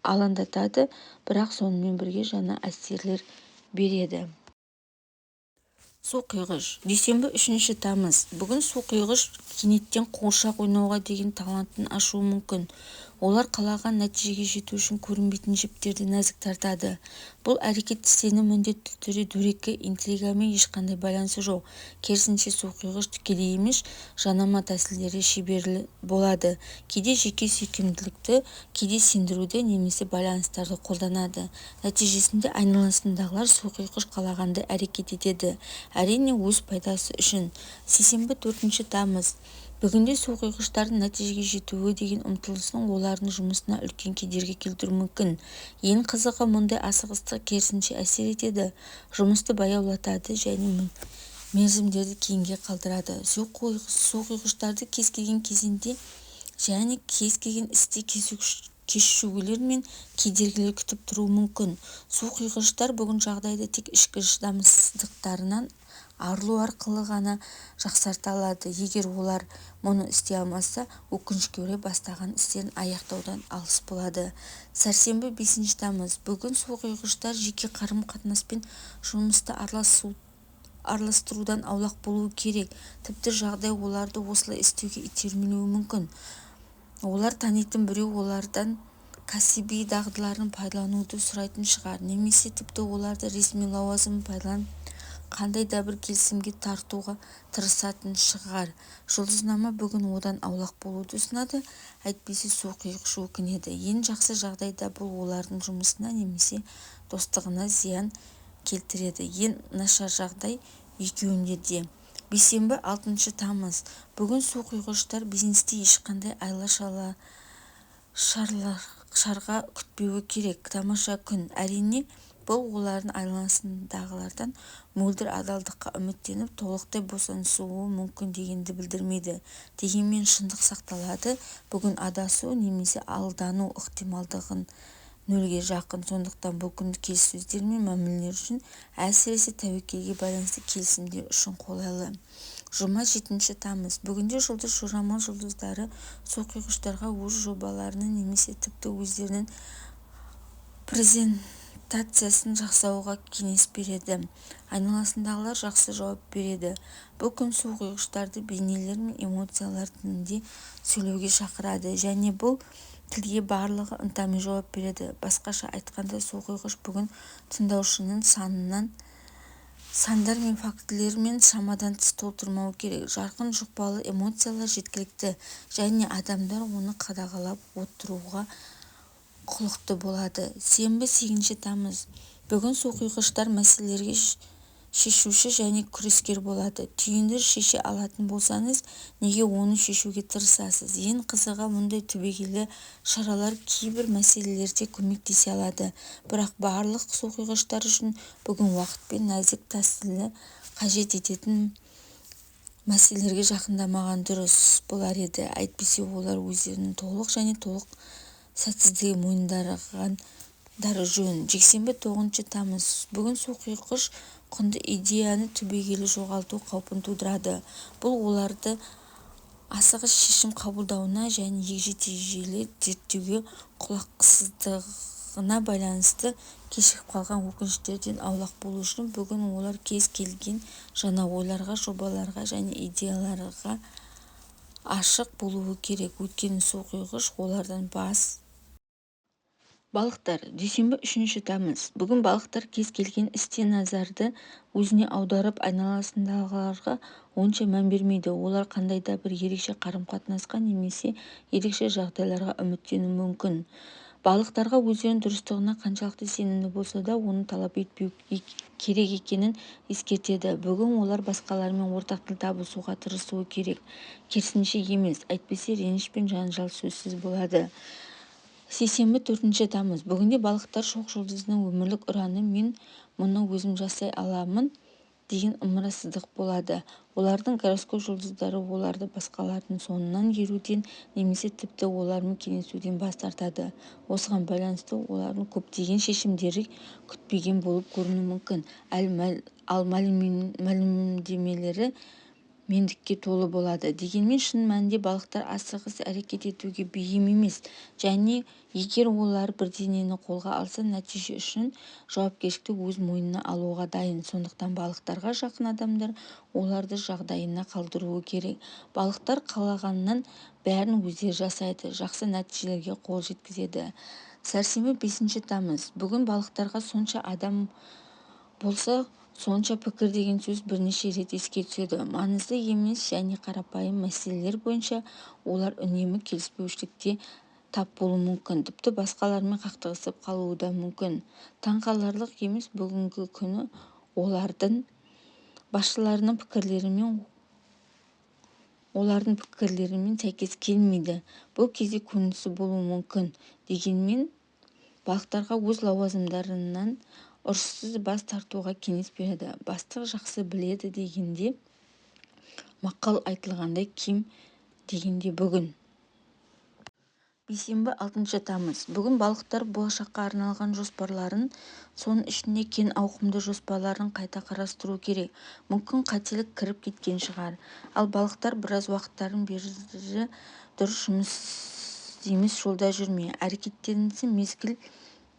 алаңдатады, бірақ сонымен бірге жаңа әсерлер береді. Су құйғыш. Дүйсенбі 3 тамыз. Бүгін су құйғыш кенеттен қуыршақ ойнауға деген талантын ашуы мүмкін. Олар қалаған нәтижеге жету үшін көрінбейтін жіптерді нәзік тартады. Бұл әрекет істені міндетті түрде дөрекі интригамен ешқандай байланысы жоқ. Керісінше су құйғыш тікелей емес, жанама тәсілдері шеберлі болады. Кейде жеке сүйкімділікті, кейде сендіруді немесе байланыстарды қолданады. Нәтижесінде айналасындағылар су құйғыш қалағанды әрекет етеді. Әрине, өз пайдасы үшін. Сейсенбі 4 тамыз. Бүгінде су құйғыштардың нәтижеге жетуі деген ұмтылысының олардың жұмысына үлкен кедергі келтіруі мүмкін. Ең қызығы, мұндай асығыстық керісінше әсер етеді, жұмысты баяулатады және мерзімдерді кейінге қалдырады. Су құйғыштарды кез келген кезеңде және кез келген істе кешігулер мен кедергілер күтіп тұруы мүмкін. Су құйғыштар бүгін жағдайды тек ішкі шыдамсыздықтарынан арылу арқылы ғана жақсарта алады. Егер олар мұны істей алмаса, өкінішке орай бастаған істерін аяқтаудан алыс болады. Сәрсенбі 5 тамыз. Бүгін су құйғыштар жеке қарым-қатынаспен жұмысты араластырудан аулақ болуы керек. Тіпті жағдай оларды осылай істеуге итермелеуі мүмкін. Олар танитын біреу олардан кәсіби дағдыларын пайдалануды сұрайтын шығар, немесе тіпті оларды ресми лауазымын пайдаланып қандай да бір келісімге тартуға тырысатын шығар. Жұлдызнама бүгін одан аулақ болуды ұсынады, әйтпесе су құйғыш өкінеді. Ең жақсы жағдайда бұл олардың жұмысына немесе достығына зиян келтіреді. Ең нашар жағдай екеуінде де. Бейсенбі 6 тамыз. Бүгін су құйғыштар бизнесте ешқандай шарға күтпеуі керек. Тамаша күн. Әрине, бұл олардың айналасындағылардан мөлдір адалдыққа үміттеніп толықтай босаңсуы мүмкін дегенді білдірмейді. Дегенмен шындық сақталады. Бүгін адасу немесе алдану ықтималдығын нөлге жақын. Сондықтан бұл күн келіссөздер мен мәмілелер үшін, әсіресе тәуекелге байланысты келісімдер үшін қолайлы. Жұма 7 тамыз. Бүгінде жұлдыз жорамал жұлдыздары су құйғыштарға өз жобаларының немесе тіпті өздерінің презентациясын жасауға кеңес береді. Айналасындағылар жақсы жауап береді. Бұл күн су құйғыштарды бейнелер мен эмоциялар тілінде сөйлеуге шақырады, және бұл тілге барлығы ынтамен жауап береді. Басқаша айтқанда, су құйғыш бүгін тыңдаушының сандар мен фактілермен шамадан тыс толтырмау керек. Жарқын жұқпалы эмоциялар жеткілікті, және адамдар оны қадағалап отыруға құлықты болады. Сенбі 8 тамыз. Бүгін су құйғыштар мәселелерге шешуші және күрескер болады. Түйінді шеше алатын болсаңыз, неге оны шешуге тырысасыз? Ең қызығы, мұндай түбегейлі шаралар кейбір мәселелерде көмектесе алады. Бірақ барлық су құйғыштар үшін бүгін уақыт пен нәзік тәсілі қажет ететін мәселелерге жақындамаған дұрыс болар еді. Әйтпесе олар өздерінің толық сәтсіздігі мойындағандары жөн. Жексенбі 9 тамыз. Бүгін су құйғыш құнды идеяны түбегейлі жоғалту қаупін тудырады. Бұл оларды асығыс шешім қабылдауына және егжей-тегжейлі зерттеуге құлақсыздығына байланысты кешігіп қалған өкініштерден аулақ болу үшін бүгін олар кез келген жаңа ойларға, жобаларға және идеяларға ашық болуы керек. Өйткені су құйғыш олардан бас. Балықтар. Дүйсенбі 3 тамыз. Бүгін балықтар кез келген істе назарды өзіне аударып, айналасындағыларға онша мән бермейді. Олар қандай да бір ерекше қарым-қатынасқа немесе ерекше жағдайларға үміттенуі мүмкін. Балықтарға өздерінің дұрыстығына қаншалықты сенімді болса да, оны талап етпеу керек екенін ескертеді. Бүгін олар басқалармен ортақ тіл табысуға тырысуы керек, керісінше емес, әйтпесе реніш пен жанжал сөзсіз болады. Сейсенбі 4 тамыз. Бүгінде балықтар шоқ жұлдызының өмірлік ұраны «мен мұны өзім жасай аламын» деген ымырасыздық болады. Олардың гороскоп жұлдыздары оларды басқалардың соңынан еруден немесе тіпті олармен кеңесуден бас тартады. Осыған байланысты олардың көптеген шешімдері күтпеген болып көрінуі мүмкін. Ал мәлімдемелері мендікке толы болады. Дегенмен шын мәнінде балықтар асығыс әрекет етуге бейім емес, және егер олар бірдеңені қолға алса, нәтиже үшін жауапкершілікті өз мойнына алуға дайын. Сондықтан балықтарға жақын адамдар оларды жағдайына қалдыруы керек. Балықтар қалағаннан бәрін өздері жасайды, жақсы нәтижелерге қол жеткізеді. Сәрсенбі 5 тамыз. Бүгін балықтарға сонша адам болса, сонша пікір деген сөз бірнеше рет еске түседі. Маңызды емес және қарапайым мәселелер бойынша олар үнемі келіспеушілікке тап болуы мүмкін. Тіпті басқалармен қақтығысып қалуы да мүмкін. Таңқаларлық емес, бүгінгі күні олардың басшыларының пікірлерімен сәйкес келмейді. Бұл кезде көнісі болуы мүмкін. Дегенмен балықтарға өз лауазымдарынан ұрыссыз бас тартуға кеңес береді. Бастық жақсы біледі дегенде, мақал айтылғандай кем дегенде бүгін. Бейсенбі 6 тамыз. Бүгін балықтар болашаққа арналған жоспарларын, соның ішінде кен ауқымды жоспарларын қайта қарастыру керек. Мүмкін қателік кіріп кеткен шығар. Ал балықтар біраз уақыттарын бері дұрыс жұмыс емес жолда жүрме. Әрекеттеріңізді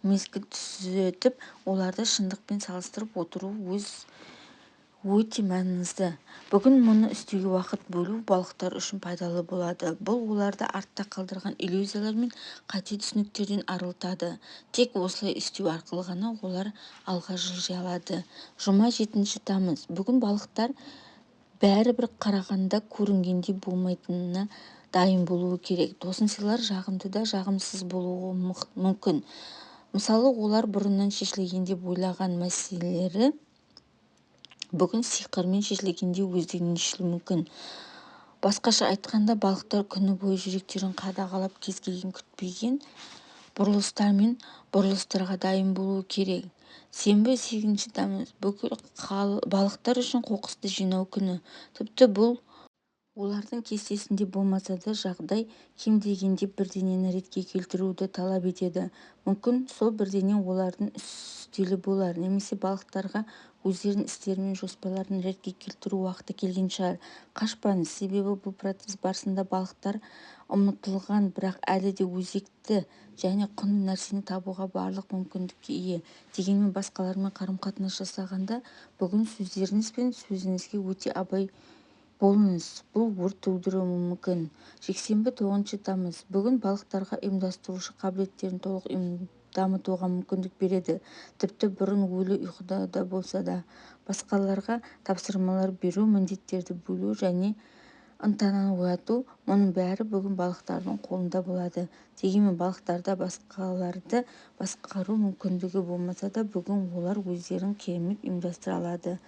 мезгіл түзетіп, оларды шындықпен салыстырып отыру өте маңызды. Бүгін мұны істеуге уақыт бөлу балықтар үшін пайдалы болады. Бұл оларды артта қалдырған иллюзиялар мен қате түсініктерден арылтады. Тек осылай істеу арқылы ғана олар алға жылжи алады. Жұма 7 тамыз. Бүгін балықтар бәрібір қарағанда көрінгенде болмайтынына дайын болуы керек. Тосынсыйлар жағымды да жағымсыз болуы мүмкін. Мысалы, олар бұрыннан шешілген деп ойлаған мәселелері бүгін сиқырмен шешілгенде өздігінен шешілуі мүмкін. Басқаша айтқанда, балықтар күні бойы жүректерін қадағалап кез келген күтпеген бұрылыстар мен бұрылыстарға дайын болуы керек. Сенбі 8 тамыз. Бүкіл балықтар үшін қоқысты жинау күні. Тіпті бұл олардың кестесінде болмаса да жағдай кем дегенде бірдеңені ретке келтіруді талап етеді. Мүмкін сол бірдеңе олардың үстелі болар, немесе балықтарға өздерінің істері мен жоспарларын ретке келтіру уақыты келген шығар. Қашпаңыз, себебі бұл процесс барысында балықтар ұмытылған, бірақ әлі де өзекті және құнды нәрсені табуға барлық мүмкіндікке ие. Дегенмен басқалармен қарым-қатынас жасағанда бүгін сөздеріңіз бен сөзіңізге өте абай болыңыз. Бұл өрт тудыруы мүмкін. Жексенбі 9 тамыз. Бүгін балықтарға ұйымдастырушы қабілеттерін толық дамытуға мүмкіндік береді. Тіпті бұрын өлі ұйқыда да болса да. Басқаларға тапсырмалар беру, міндеттерді бөлу және ынтаны ояту, мұның бәрі бүгін балықтардың қолында болады. Дегенмен балықтарда басқаларды басқару мүмкіндігі болмаса да, бүгін олар өздерін керемет ұйымдастыра алады.